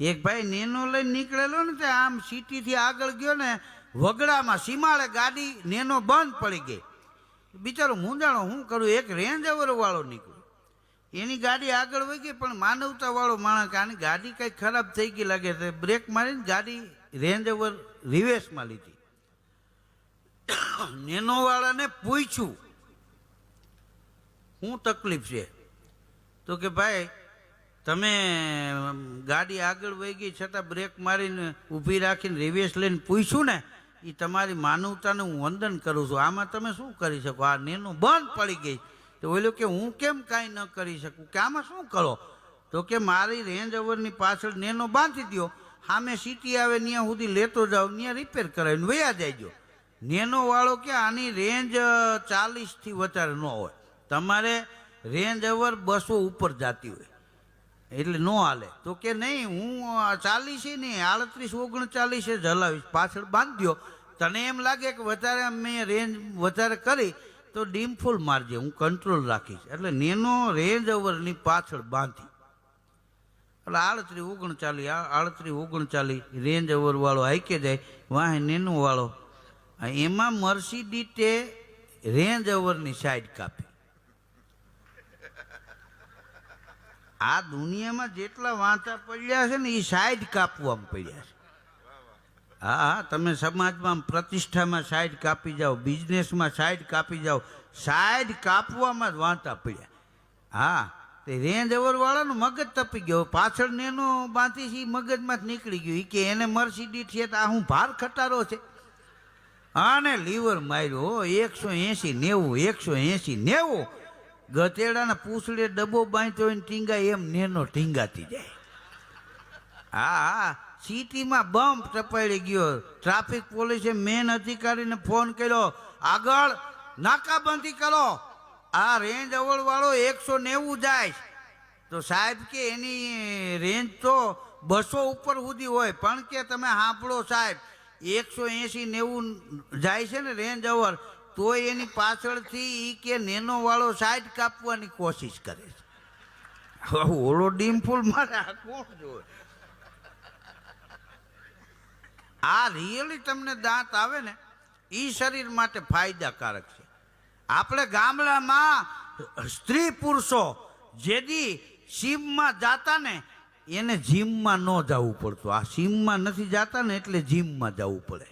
એક ભાઈ નેનો લઈને નીકળેલો ને તે આમ સિટીથી આગળ ગયો ને વગડામાં સીમાડે ગાડી નેનો બંધ પડી ગઈ. બિચારો મૂંઝાણો શું કરું. એક રેન્જ ઓવર વાળો નીકળ્યો, એની ગાડી આગળ વહી ગઈ, પણ માનવતા વાળો માણસ કે આની ગાડી કંઈક ખરાબ થઈ ગઈ લાગે છે, બ્રેક મારીને ગાડી રેન્જ ઓવર રિવેસમાં લીધી. નેનો વાળાને પૂછ્યું શું તકલીફ છે, તો કે ભાઈ તમે ગાડી આગળ વહી ગઈ છતાં બ્રેક મારીને ઊભી રાખીને રિવેસ લઈને પૂછ્યું ને, એ તમારી માનવતાને હું વંદન કરું છું. આમાં તમે શું કરી શકો? આ નેનો બંધ પડી ગઈ. તો બોલ્યો કે હું કેમ કાંઈ ન કરી શકું? કે આમાં શું કરો? તો કે મારી રેન્જ ઓવરની પાછળ નેનો બાંધી દો, સામે સિટી આવે ત્યાં સુધી લેતો જાઓ, ત્યાં રિપેર કરાવીને વયા જાય. નેનો વાળો કે આની રેન્જ 40થી વધારે ન હોય, તમારે રેન્જ ઓવર 200 ઉપર જતી હોય એટલે ન હાલે. તો કે નહીં, હું 40 નહીં 38 39 જ હલાવીશ, પાછળ બાંધ્યો. તને એમ લાગે કે વધારે મેં રેન્જ વધારે કરી તો ડીમ ફૂલ મારજે, હું કંટ્રોલ રાખીશ. એટલે નેનો રેન્જ ઓવરની પાછળ બાંધી એટલે 38 39 રેન્જ ઓવર વાળો હાઈકે જાય, વાહે નેનો વાળો. એમાં મર્સિડીઝે રેન્જ ઓવરની સાઈડ કાપી. આ દુનિયામાં જેટલા વાંચા પડ્યા છે ને એ સાઈડ કાપવામાં પડ્યા છે. હા, તમે સમાજમાં પ્રતિષ્ઠામાં સાઈડ કાપી જાઓ, બિઝનેસમાં સાઈડ કાપી જાઓ, સાઈડ કાપવામાં જ વાંચા પડ્યા. હા, તે રેન્જ ઓવર વાળાનું મગજ તપી ગયો, પાછળ નેનો બાંધી છે મગજમાં જ નીકળી ગયું. એ કે એને મર્સિડીઝ છે તો આ હું ભાર ખટારો છે. આને લીવર માર્યો 180 ગધેડાના પૂછડે ડબ્બો બાંધ્યો હોય ને ટીંગા એમ નેનો ટીંગાતી જાય. હા, સિટીમાં બમ્પ ટપાડી ગયો. ટ્રાફિક પોલીસે મેન અધિકારીને ફોન કર્યો, આગળ નાકાબંધી કરો, આ રેન્જ ઓવર વાળો 190 જાય. તો સાહેબ કે એની રેન્જ તો 200 ઉપર સુધી હોય, પણ કે તમે સાંભળો સાહેબ, 180-90 જાય છે ને રેન્જ ઓવર, તોય એની પાછળથી કે નેનો વાળો સાઈડ કાપવાની કોશિશ કરે છે. ઓલો ડીમ ફૂલ મારે આ કોણ જોવે? આ રિયલી તમને દાંત આવે ને એ શરીર માટે ફાયદાકારક છે. આપણે ગામડામાં સ્ત્રી પુરુષો જેદી જીમમાં જાતા ને એને જીમમાં ન જવું પડતું. આ જીમમાં નથી જાતા ને એટલે જીમમાં જવું પડે.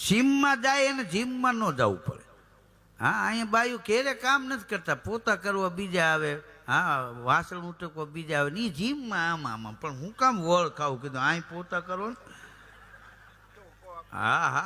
જીમમાં જાય એને જીમમાં ન જવું પડે. હા, અહીંયા બાયું ઘેરે કામ નથી કરતા, પોતા કરવા બીજા આવે, હા વાસણ ઉટકવા બીજા આવે ને એ જીમમાં આમાં. પણ હું કામ વળ ખાવું કીધું અહીં પોતા કરો ને. હા,